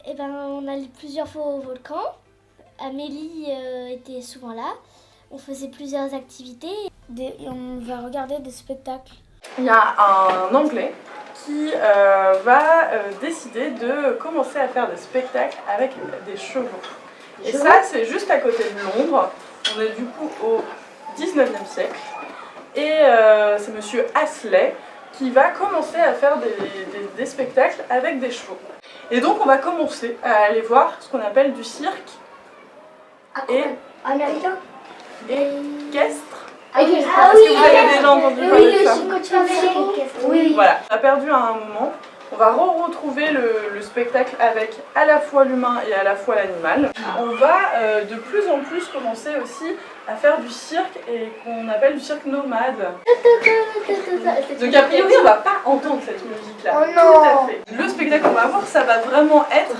Eh ben, on allait plusieurs fois au volcan. Amélie était souvent là. On faisait plusieurs activités et on va regarder des spectacles. Il y a un Anglais qui va décider de commencer à faire des spectacles avec des chevaux. Et ça, c'est juste à côté de Londres. On est du coup au 19e siècle. Et c'est monsieur Astley qui va commencer à faire des spectacles avec des chevaux. Et donc on va commencer à aller voir ce qu'on appelle du cirque et Américain équestre. Ah oui, Est-ce que vous avez déjà entendu parler de ça? Oui. Voilà, on a perdu à un moment. On va retrouver le spectacle avec à la fois l'humain et à la fois l'animal. On va de plus en plus commencer aussi à faire du cirque et qu'on appelle du cirque nomade. Donc a priori on va pas entendre cette musique-là. Oh non. Tout à fait. Le spectacle qu'on va voir, ça va vraiment être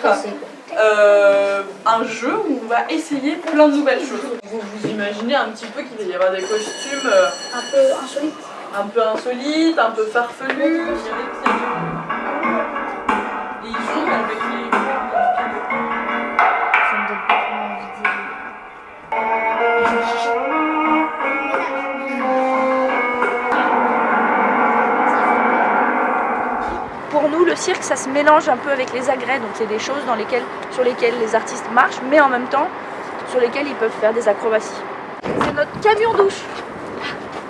un jeu où on va essayer plein de nouvelles choses. Vous imaginez un petit peu qu'il va y avoir des costumes un peu insolites, un peu farfelus. Et ils jouent avec les Pour nous, le cirque, ça se mélange un peu avec les agrès, donc c'est des choses sur lesquelles les artistes marchent, mais en même temps, sur lesquelles ils peuvent faire des acrobaties. C'est notre camion douche.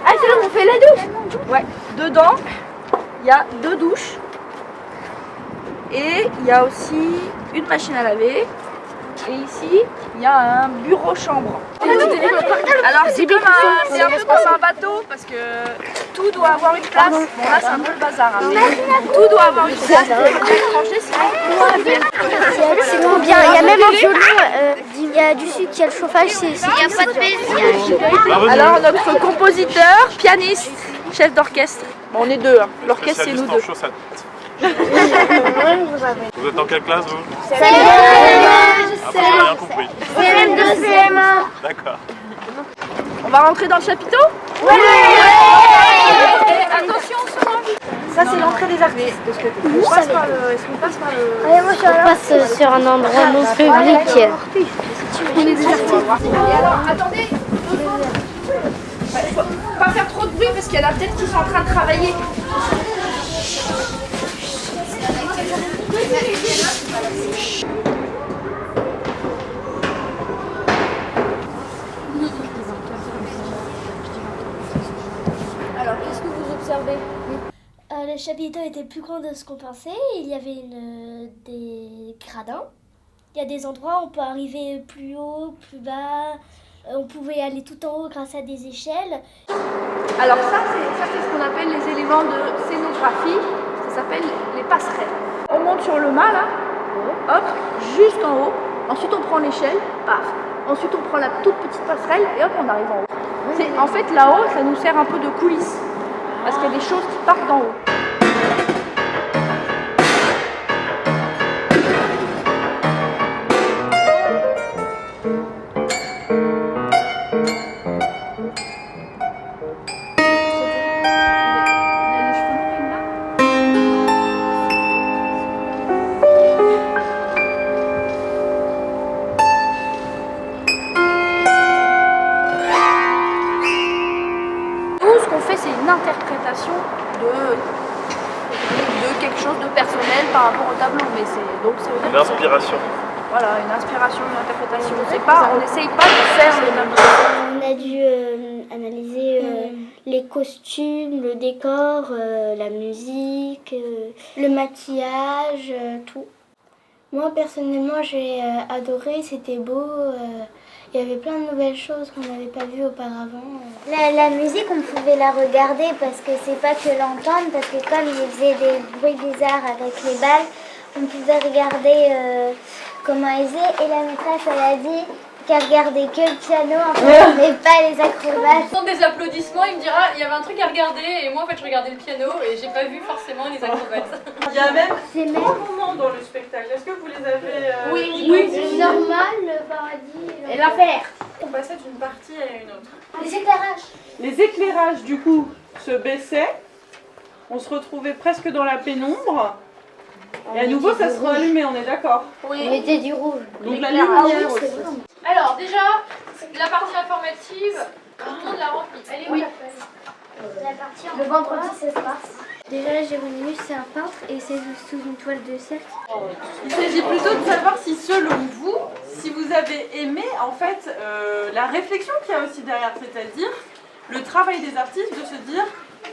Ah, c'est là où on fait la douche. Ouais, dedans, il y a 2 douches. Et il y a aussi une machine à laver. Et ici, il y a un bureau-chambre. Alors c'est comme un peu comme un bateau parce que tout doit avoir une place. Bon là c'est un peu le bazar. Hein, mais tout doit avoir une place. C'est trop bien. Il y a même un violon. Il y a du sucre, il y a le chauffage. Il n'y a pas de baisse. Alors notre compositeur, pianiste, chef d'orchestre. Bon, on est 2. Hein. L'orchestre c'est nous 2. Vous êtes en quelle classe vous? CM2. Ah, j'ai rien compris. CM2, CM1. D'accord. On va rentrer dans le chapiteau? Ouais. Attention, ça c'est l'entrée des artistes. Est-ce qu'on passe par le... On passe sur un endroit non public. On est des artistes. Et alors, attendez, 2 secondes. Faut pas faire trop de bruit parce qu'il y en a peut-être qui sont en train de travailler. Alors, qu'est-ce que vous observez? Le chapiteau était plus grand de ce qu'on pensait. Il y avait des gradins. Il y a des endroits où on peut arriver plus haut, plus bas. On pouvait aller tout en haut grâce à des échelles. Alors ça c'est ce qu'on appelle les éléments de scénographie. Ça s'appelle les passerelles. On monte sur le mât là, hop, jusqu'en haut. Ensuite on prend l'échelle, paf. Ensuite on prend la toute petite passerelle et hop on arrive en haut. En fait là-haut ça nous sert un peu de coulisses. Parce qu'il y a des choses qui partent d'en haut. C'est une interprétation de quelque chose de personnel par rapport au tableau, mais c'est donc ça veut dire Une inspiration. Voilà, une inspiration, une interprétation. On n'essaye pas de faire le même chose. On a dû analyser les costumes, le décor, la musique, le maquillage, tout. Moi personnellement j'ai adoré, c'était beau. Il y avait plein de nouvelles choses qu'on n'avait pas vues auparavant. La musique, on pouvait la regarder parce que c'est pas que l'entendre, parce que comme ils faisaient des bruits bizarres avec les balles, on pouvait regarder comment ils faisaient. Et la maîtresse, elle a dit qu'elle regardait que le piano, en fait, mais pas les acrobates. Sans des applaudissements, il me dira il y avait un truc à regarder et moi en fait je regardais le piano et j'ai pas vu forcément les acrobates. Il y a même 3 moments dans le spectacle. Est-ce que vous les avez Oui, c'est normal, le paradis. Et l'affaire. On passait d'une partie à une autre. Les éclairages. Les éclairages du coup se baissaient. On se retrouvait presque dans la pénombre. Et à nouveau, ça sera allumé, on est d'accord? On mettait du rouge. Donc la lumière aussi. Alors déjà, la partie informative, tout le monde l'a remplie. Elle est où la feuille? Le vendredi, ça se passe. Déjà, Géronimus, c'est un peintre et c'est sous une toile de cercle. Il s'agit plutôt de savoir si, selon vous, si vous avez aimé en fait la réflexion qu'il y a aussi derrière, c'est-à-dire le travail des artistes de se dire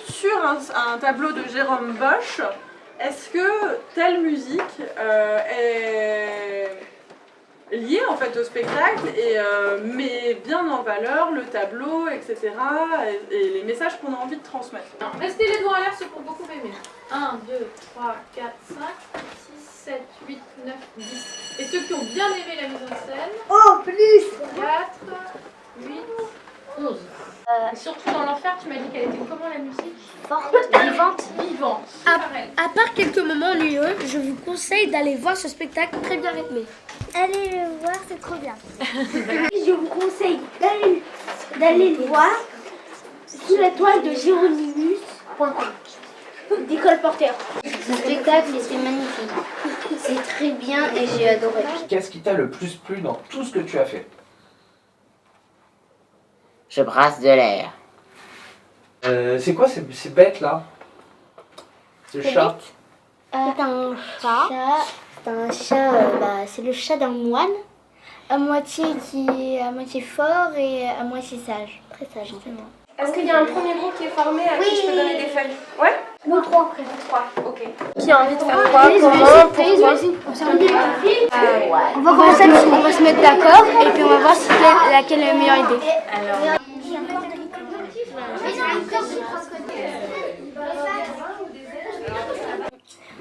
sur un tableau de Jérôme Bosch, est-ce que telle musique est liée en fait au spectacle et met bien en valeur le tableau, etc. et les messages qu'on a envie de transmettre. Restez les doigts en l'air ceux qui ont beaucoup aimé. 1, 2, 3, 4, 5, 6, 7, 8, 9, 10. Et ceux qui ont bien aimé la mise en scène. Oh, plus 4, 8, 11. Et surtout dans l'enfer, tu m'as dit qu'elle était comment la musique? forte, vivante. Vivante. À part quelques moments ennuyeux, je vous conseille d'aller voir ce spectacle très bien rythmé. Allez le voir, c'est trop bien. Je vous conseille d'aller le voir sous la toile de Géronimus.com d'École Porter. Ce spectacle était magnifique. C'est très bien et j'ai adoré. Qu'est-ce qui t'a le plus plu dans tout ce que tu as fait? Je brasse de l'air. C'est quoi ces bêtes là? Ce chat? C'est un chat. C'est un chat, c'est le chat d'un moine, à moitié fort et à moitié sage. Très sage, justement. Est-ce qu'il y a un premier groupe qui est formé à qui je peux donner des feuilles? Ouais. Nous trois. Ok. Qui a envie de faire quoi? Comment? Pourquoi? On va commencer, on va se mettre d'accord et puis on va voir laquelle est la meilleure idée.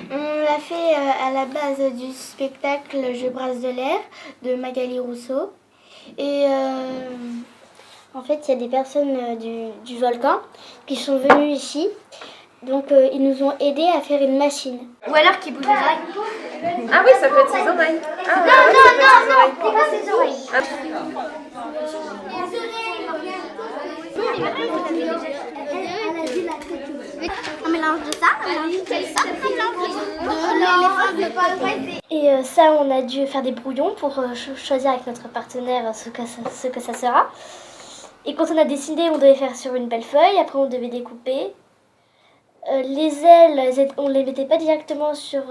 On l'a fait à la base du spectacle Je brasse de l'air de Magali Rousseau. Et en fait, il y a des personnes du volcan qui sont venues ici. Donc, ils nous ont aidés à faire une machine. Ou alors qui bouge les oreilles. Ah oui, ça peut être ses oreilles. Ah, Non, pas ses oreilles. Un mélange de ça, un mélange de ça, un mélange de ça. Et ça, on a dû faire des brouillons pour choisir avec notre partenaire ce que ça sera. Et quand on a décidé, on devait faire sur une belle feuille. Après, on devait découper. Les ailes, on ne les mettait pas directement sur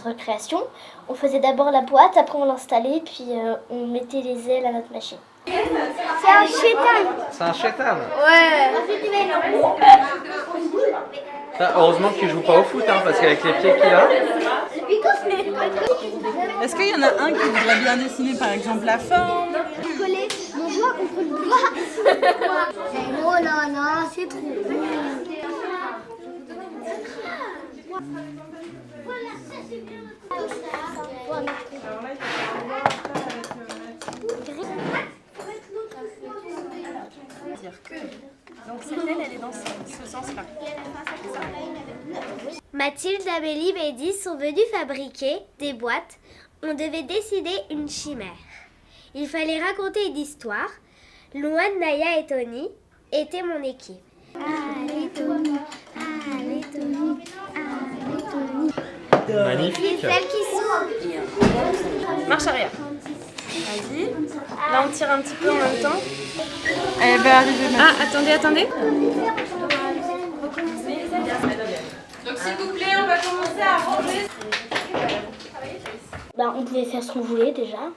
notre création. On faisait d'abord la boîte, après on l'installait, puis on mettait les ailes à notre machine. C'est un chétan. C'est un chétan. Ouais. Heureusement qu'il joue pas au foot, hein, parce qu'avec les pieds qu'il a. Est-ce qu'il y en a un qui voudrait bien dessiner par exemple la forme? Coller mon doigt contre le doigt. Oh là là, c'est trop beau. Donc cette aile, elle est dans ce sens-là. Mathilde, Amélie et Bédis sont venues fabriquer des boîtes. On devait décider une chimère. Il fallait raconter une histoire. Louane, Naya et Tony étaient mon équipe. Allez Tony, allez Tony, allez Tony. Magnifique. Celle qui sont. Marche arrière. Vas-y. Là, on tire un petit peu en même temps. Elle va arriver maintenant. Ah, attendez. Donc s'il vous plaît, on va commencer à ranger. On pouvait faire ce qu'on voulait déjà.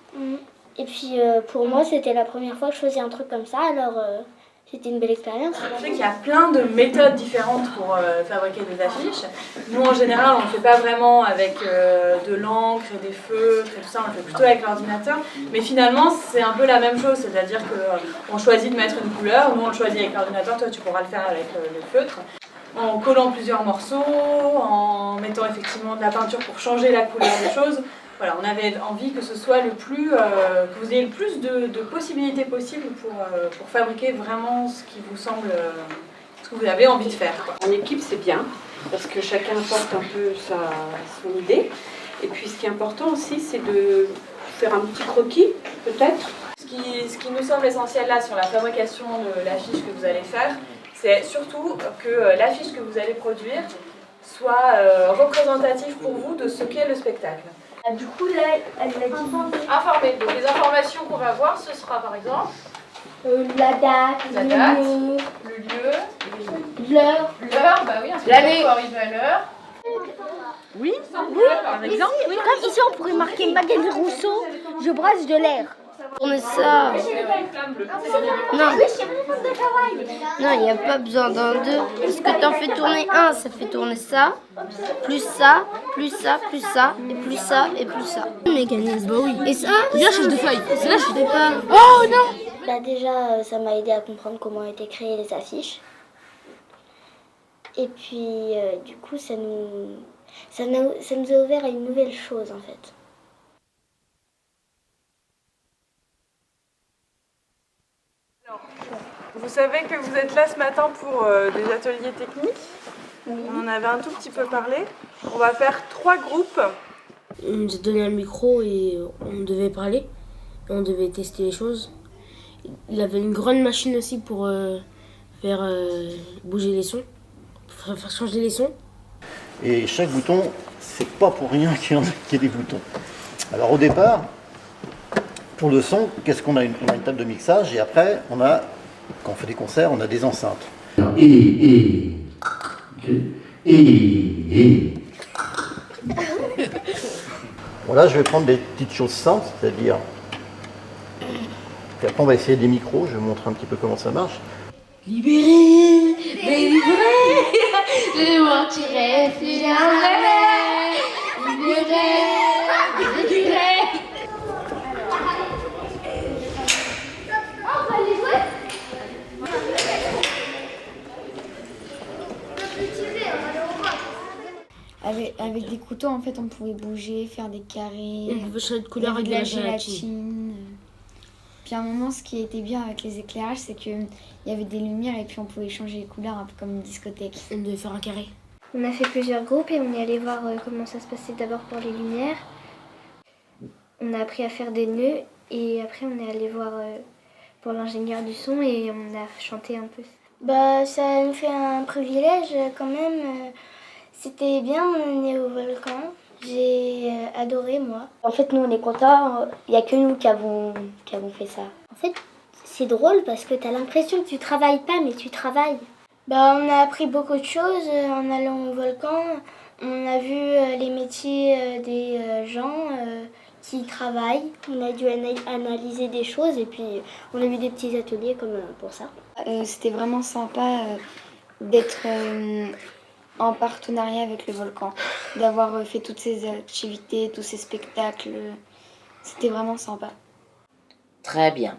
Et puis pour moi, c'était la première fois que je faisais un truc comme ça, alors c'était une belle expérience. Je sais qu'il y a plein de méthodes différentes pour fabriquer des affiches. Nous, en général, on ne le fait pas vraiment avec de l'encre et des feutres et tout ça, on le fait plutôt avec l'ordinateur. Mais finalement, c'est un peu la même chose, c'est-à-dire qu'on choisit de mettre une couleur, nous on le choisit avec l'ordinateur, toi tu pourras le faire avec le feutre. En collant plusieurs morceaux, en mettant effectivement de la peinture pour changer la couleur des choses. Voilà, on avait envie que ce soit que vous ayez le plus de possibilités possibles pour fabriquer vraiment ce qui vous semble, ce que vous avez envie de faire, quoi. En équipe, c'est bien, parce que chacun apporte un peu son idée. Et puis ce qui est important aussi, c'est de faire un petit croquis, peut-être. Ce qui nous semble essentiel là sur la fabrication de l'affiche que vous allez faire, c'est surtout que l'affiche que vous allez produire soit représentatif pour vous de ce qu'est le spectacle. Du coup, là, elle a dit Informer. Donc les informations qu'on va voir, ce sera par exemple la date, la le date, lieu, le lieu, l'heure. l'heure, bah oui, L'année. il faut arriver à l'heure. Oui, Par exemple. Comme ici, on pourrait marquer Magali Rousseau, je brasse de l'air. Tourner ça. Non, il n'y a pas besoin d'un deux. Parce que t'en fais tourner un, ça fait tourner ça, plus ça, plus ça, plus ça, et plus ça, et plus ça. Mécanisme, bah oui. Et ça, bien change de feuille. c'est là, je sais pas. Oh non! Bah déjà, ça m'a aidé à comprendre comment étaient créées les affiches. Et puis, du coup, ça nous a ouvert à une nouvelle chose, en fait. Vous savez que vous êtes là ce matin pour des ateliers techniques. On en avait un tout petit peu parlé. On va faire 3 groupes. On nous a donné un micro et on devait parler. On devait tester les choses. Il avait une grande machine aussi pour faire bouger les sons, pour faire changer les sons. Et chaque bouton, c'est pas pour rien qu'il y ait des boutons. Alors au départ, pour le son, qu'est-ce qu'on a? On a une table de mixage et après, quand on fait des concerts, on a des enceintes. Bon là, je vais prendre des petites choses simples, c'est-à-dire... Puis après, on va essayer des micros, je vais vous montrer un petit peu comment ça marche. Libéré, délivré, je mentirai plus jamais. Libéré, délivré. On va les jouer. Avec des couteaux, en fait, on pouvait bouger, faire des carrés. On pouvait changer de couleur avec de la gélatine. Puis à un moment, ce qui était bien avec les éclairages, c'est qu'il y avait des lumières et puis on pouvait changer les couleurs un peu comme une discothèque. On devait faire un carré. On a fait plusieurs groupes et on est allé voir comment ça se passait d'abord pour les lumières. On a appris à faire des nœuds et après on est allé voir pour l'ingénieur du son et on a chanté un peu. Bah ça nous fait un privilège quand même. C'était bien, on est au volcan. J'ai adoré moi. En fait nous on est contents, il n'y a que nous qui avons fait ça. En fait c'est drôle parce que tu as l'impression que tu travailles pas mais tu travailles. Bah, on a appris beaucoup de choses en allant au volcan. On a vu les métiers des gens qui travaillent. On a dû analyser des choses et puis on a vu des petits ateliers comme pour ça. C'était vraiment sympa d'être en partenariat avec le volcan, d'avoir fait toutes ces activités, tous ces spectacles. C'était vraiment sympa. Très bien.